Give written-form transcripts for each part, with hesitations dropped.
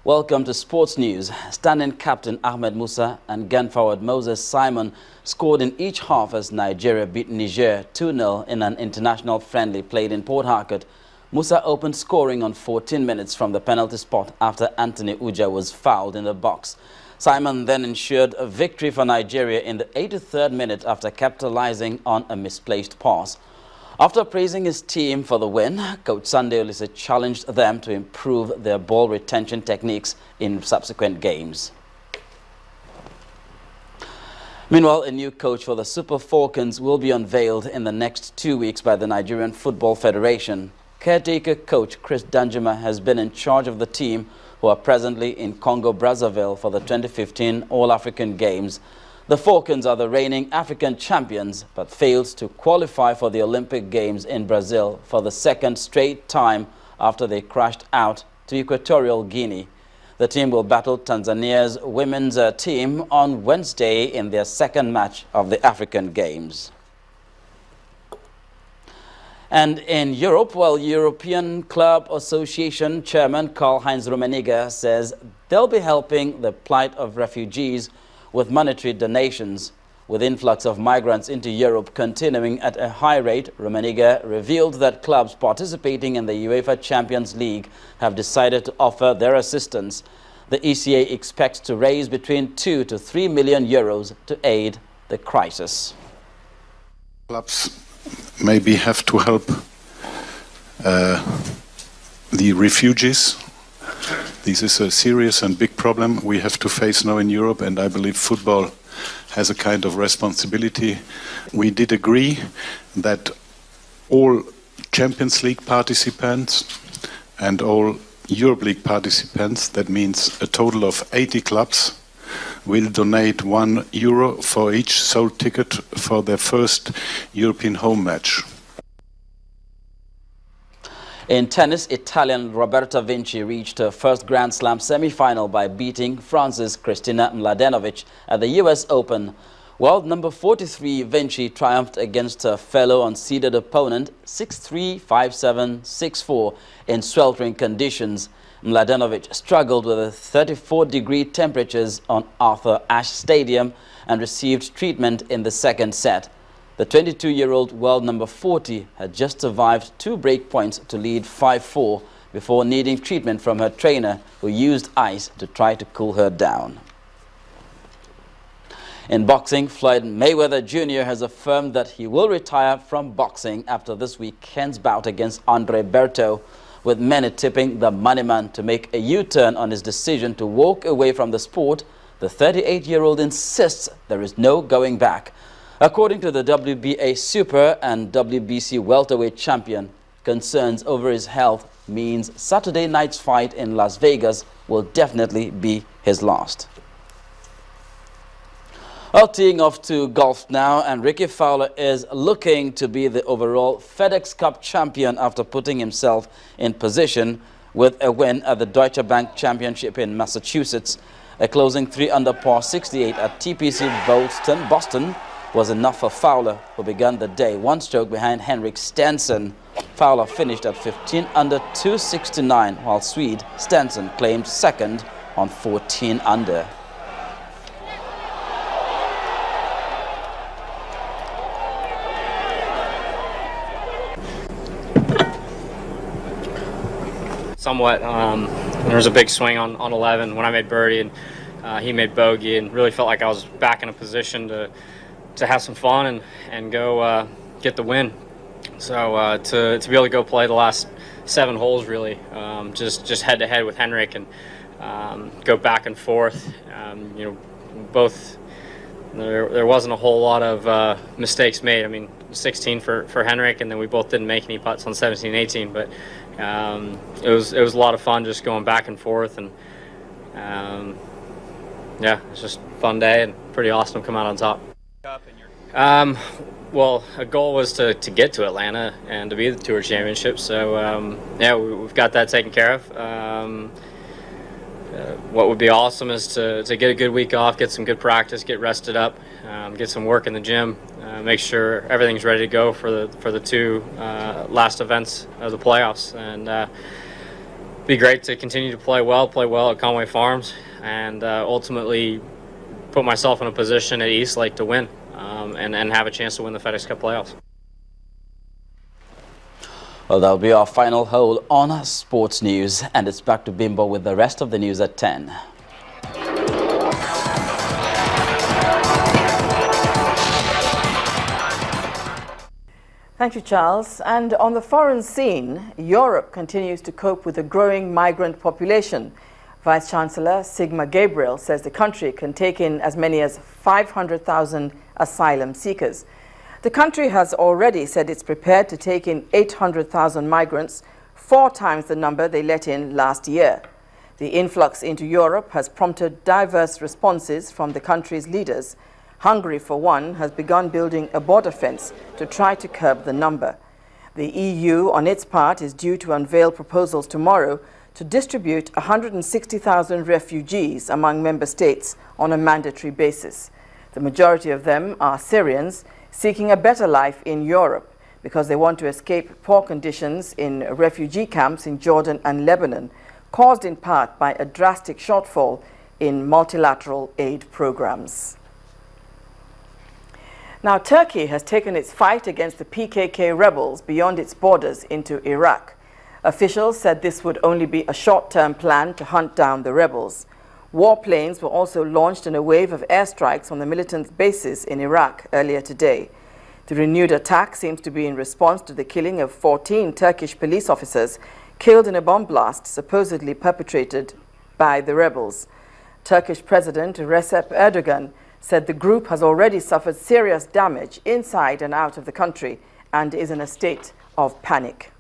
Welcome to Sports News. Stand-in captain Ahmed Musa and gun forward Moses Simon scored in each half as Nigeria beat Niger 2-0 in an international friendly played in Port Harcourt. Musa opened scoring on 14 minutes from the penalty spot after Anthony Uja was fouled in the box. Simon then ensured a victory for Nigeria in the 83rd minute after capitalizing on a misplaced pass. After praising his team for the win, Coach Sunday Olise challenged them to improve their ball retention techniques in subsequent games. Meanwhile, a new coach for the Super Falcons will be unveiled in the next 2 weeks by the Nigerian Football Federation. Caretaker coach Chris Danjuma has been in charge of the team, who are presently in Congo-Brazzaville for the 2015 All-African Games. The Falcons are the reigning African champions, but failed to qualify for the Olympic Games in Brazil for the second straight time after they crashed out to Equatorial Guinea. The team will battle Tanzania's women's team on Wednesday in their second match of the African Games. And in Europe, European Club Association Chairman Karl-Heinz Rummenigge says they'll be helping the plight of refugees with monetary donations. With influx of migrants into Europe continuing at a high rate, Rummenigge revealed that clubs participating in the UEFA Champions League have decided to offer their assistance. The ECA expects to raise between 2 to 3 million euros to aid the crisis. Clubs maybe have to help the refugees. This is a serious and big problem we have to face now in Europe, and I believe football has a kind of responsibility. We did agree that all Champions League participants and all Europe League participants, that means a total of 80 clubs, will donate €1 for each sold ticket for their first European home match. In tennis, Italian Roberta Vinci reached her first Grand Slam semi-final by beating France's Kristina Mladenovic at the US Open. World number 43 Vinci triumphed against her fellow unseeded opponent 6-3, 5-7, 6-4 in sweltering conditions. Mladenovic struggled with 34-degree temperatures on Arthur Ashe Stadium and received treatment in the second set. The 22-year-old world number 40 had just survived 2 break points to lead 5-4 before needing treatment from her trainer, who used ice to try to cool her down. In boxing, Floyd Mayweather Jr. has affirmed that he will retire from boxing after this weekend's bout against Andre Berto, with many tipping the moneyman to make a U-turn on his decision to walk away from the sport. The 38-year-old insists there is no going back. According to the WBA Super and WBC welterweight champion, concerns over his health means Saturday night's fight in Las Vegas will definitely be his last. Well, teeing off to golf now, and Ricky Fowler is looking to be the overall FedEx Cup champion after putting himself in position with a win at the Deutsche Bank Championship in Massachusetts. A closing 3-under par 68 at TPC Boston was enough for Fowler, who began the day 1 stroke behind Henrik Stenson. Fowler finished at 15 under 269, while Swede Stenson claimed second on 14 under. Somewhat. There was a big swing on 11 when I made birdie, and he made bogey, and really felt like I was back in a position to have some fun and go get the win. So to be able to go play the last 7 holes, really, just head to head with Henrik and go back and forth. You know, both there wasn't a whole lot of mistakes made. I mean, 16 for Henrik, and then we both didn't make any putts on 17, 18, but it was a lot of fun just going back and forth, and yeah, it's just a fun day and pretty awesome to come out on top. Well, a goal was to get to Atlanta and to be the Tour Championship, so yeah, we've got that taken care of. What would be awesome is to get a good week off, get some good practice, get rested up, get some work in the gym, make sure everything's ready to go for the 2 last events of the playoffs, and be great to continue to play well at Conway Farms, and ultimately put myself in a position at Eastlake to win and have a chance to win the FedEx Cup playoffs. Well, that'll be our final hold on sports news, and it's back to Bimbo with the rest of the news at 10. Thank you, Charles. And on the foreign scene, Europe continues to cope with a growing migrant population. Vice-Chancellor Sigmar Gabriel says the country can take in as many as 500,000 asylum seekers. The country has already said it's prepared to take in 800,000 migrants, 4 times the number they let in last year. The influx into Europe has prompted diverse responses from the country's leaders. Hungary, for one, has begun building a border fence to try to curb the number. The EU, on its part, is due to unveil proposals tomorrow to distribute 160,000 refugees among member states on a mandatory basis. The majority of them are Syrians seeking a better life in Europe because they want to escape poor conditions in refugee camps in Jordan and Lebanon, caused in part by a drastic shortfall in multilateral aid programs. Now, Turkey has taken its fight against the PKK rebels beyond its borders into Iraq. Officials said this would only be a short-term plan to hunt down the rebels. Warplanes were also launched in a wave of airstrikes on the militant bases in Iraq earlier today. The renewed attack seems to be in response to the killing of 14 Turkish police officers killed in a bomb blast supposedly perpetrated by the rebels. Turkish President Recep Erdogan said the group has already suffered serious damage inside and out of the country and is in a state of panic.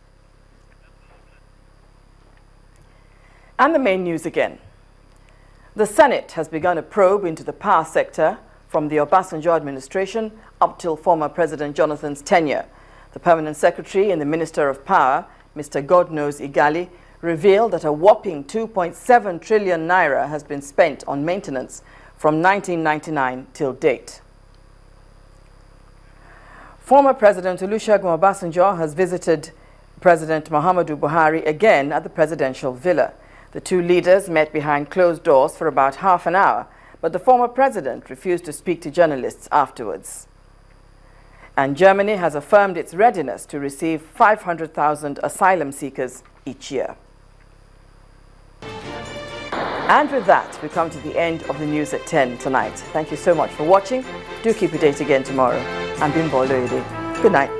And the main news again. The Senate has begun a probe into the power sector from the Obasanjo administration up till former President Jonathan's tenure. The Permanent Secretary and the Minister of Power, Mr. Godknows Igali, revealed that a whopping 2.7 trillion naira has been spent on maintenance from 1999 till date. Former President Olusegun Obasanjo has visited President Muhammadu Buhari again at the presidential villa. The two leaders met behind closed doors for about half an hour, but the former president refused to speak to journalists afterwards. And Germany has affirmed its readiness to receive 500,000 asylum seekers each year. And with that, we come to the end of the news at 10 tonight. Thank you so much for watching. Do keep a date again tomorrow. I'm Bimbo Loede. Good night.